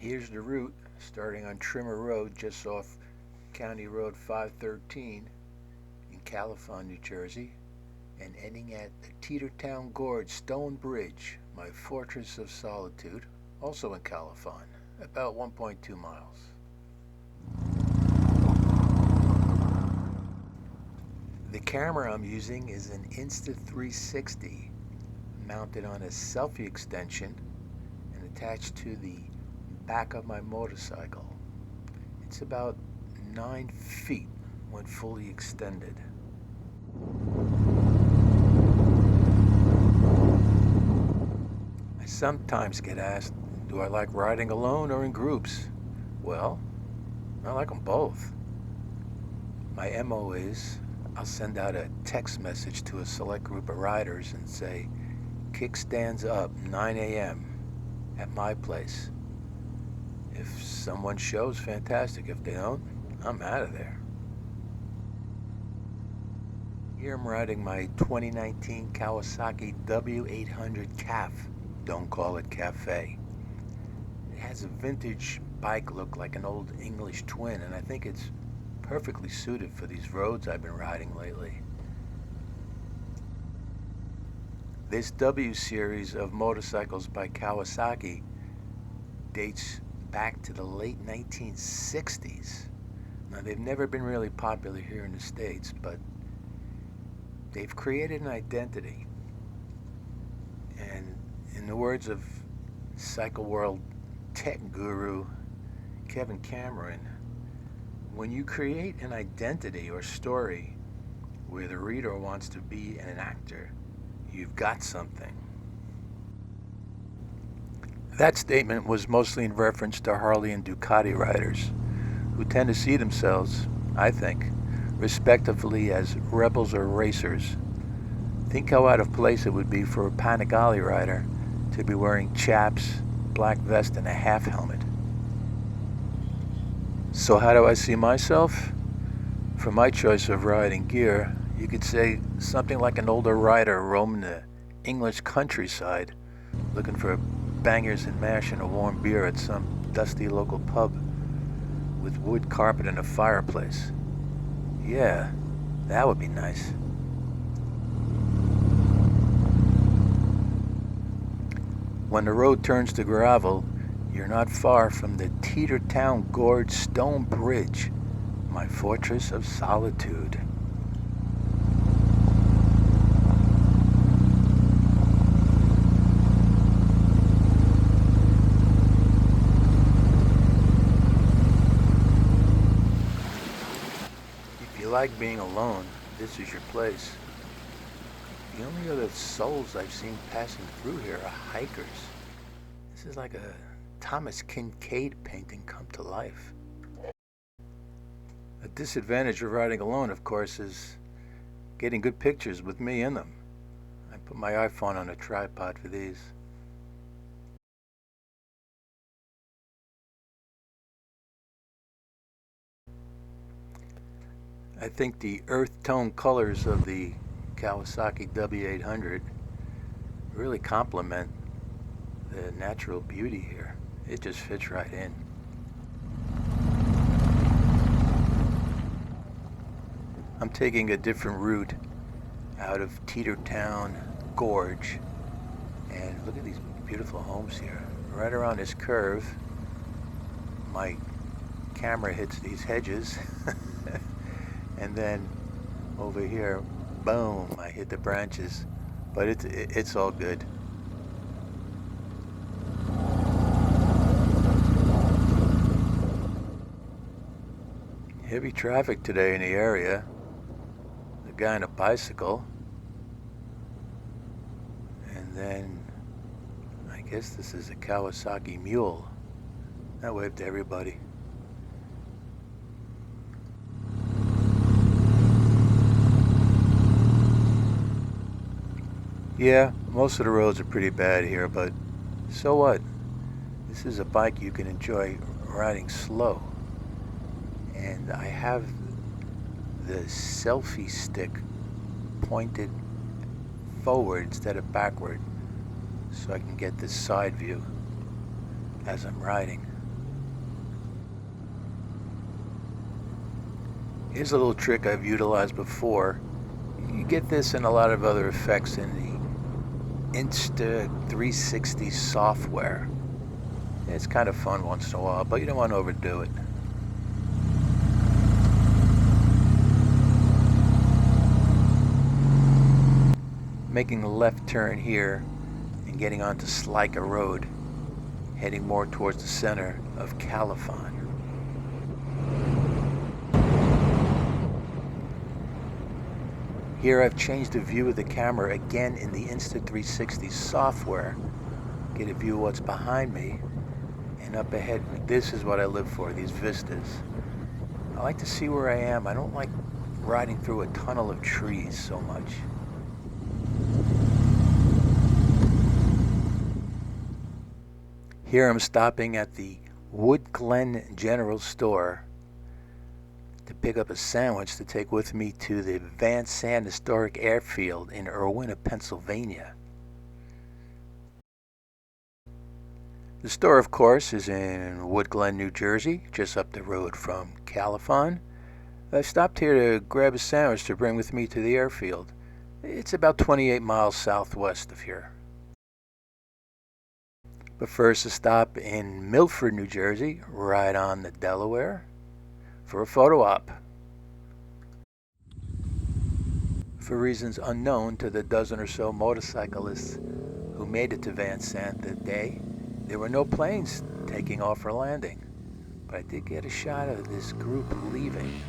Here's the route, starting on Trimmer Road just off County Road 513 in Califon, New Jersey, and ending at the Teetertown Gorge Stone Bridge, my fortress of solitude, also in Califon, about 1.2 miles. The camera I'm using is an Insta360 mounted on a selfie extension and attached to the back of my motorcycle. It's about 9 feet when fully extended. I sometimes get asked, do I like riding alone or in groups? Well, I like them both. My MO is, I'll send out a text message to a select group of riders and say, kickstands up 9 a.m. at my place. If someone shows, fantastic. If they don't, I'm out of there. Here I'm riding my 2019 Kawasaki W800 CAF. Don't call it Cafe. It has a vintage bike look like an old English twin, and I think it's perfectly suited for these roads I've been riding lately. This W series of motorcycles by Kawasaki dates back to the late 1960s. Now, they've never been really popular here in the States, but they've created an identity. And in the words of Cycle World tech guru Kevin Cameron, when you create an identity or story where the reader wants to be an actor, you've got something. That statement was mostly in reference to Harley and Ducati riders, who tend to see themselves, I think, respectively as rebels or racers. Think how out of place it would be for a Panigale rider to be wearing chaps, black vest, and a half helmet. So how do I see myself? For my choice of riding gear, you could say something like an older rider roaming the English countryside, looking for bangers and mash and a warm beer at some dusty local pub with wood carpet and a fireplace. Yeah, that would be nice. When the road turns to gravel, you're not far from the Teetertown Gorge Stone Bridge, my fortress of solitude. If you like being alone, this is your place. The only other souls I've seen passing through here are hikers. This is like a Thomas Kincaid painting come to life. A disadvantage of riding alone, of course, is getting good pictures with me in them. I put my iPhone on a tripod for these. I think the earth tone colors of the Kawasaki W800 really complement the natural beauty here. It just fits right in. I'm taking a different route out of Teetertown Gorge, and look at these beautiful homes here. Right around this curve, my camera hits these hedges, and then over here, boom, I hit the branches, but it's all good. Heavy traffic today in the area. The guy on a bicycle, and then I guess this is a Kawasaki mule. I waved to everybody. Yeah, most of the roads are pretty bad here, but so what? This is a bike you can enjoy riding slow. And I have the selfie stick pointed forward instead of backward, so I can get this side view as I'm riding. Here's a little trick I've utilized before. You get this and a lot of other effects in the Insta360 software. It's kind of fun once in a while, but you don't want to overdo it. Making a left turn here and getting onto Slika Road, heading more towards the center of Califon. Here I've changed the view of the camera again in the Insta360 software. Get a view of what's behind me and up ahead. This is what I live for, these vistas. I like to see where I am. I don't like riding through a tunnel of trees so much. Here I'm stopping at the Wood Glen General Store to pick up a sandwich to take with me to the Van Sant Historic Airfield in Irwin, Pennsylvania. The store, of course, is in Wood Glen, New Jersey, just up the road from Califon. I stopped here to grab a sandwich to bring with me to the airfield. It's about 28 miles southwest of here. But first, a stop in Milford, New Jersey, right on the Delaware, for a photo op. For reasons unknown to the dozen or so motorcyclists who made it to Van Sant that day, there were no planes taking off or landing, but I did get a shot of this group leaving.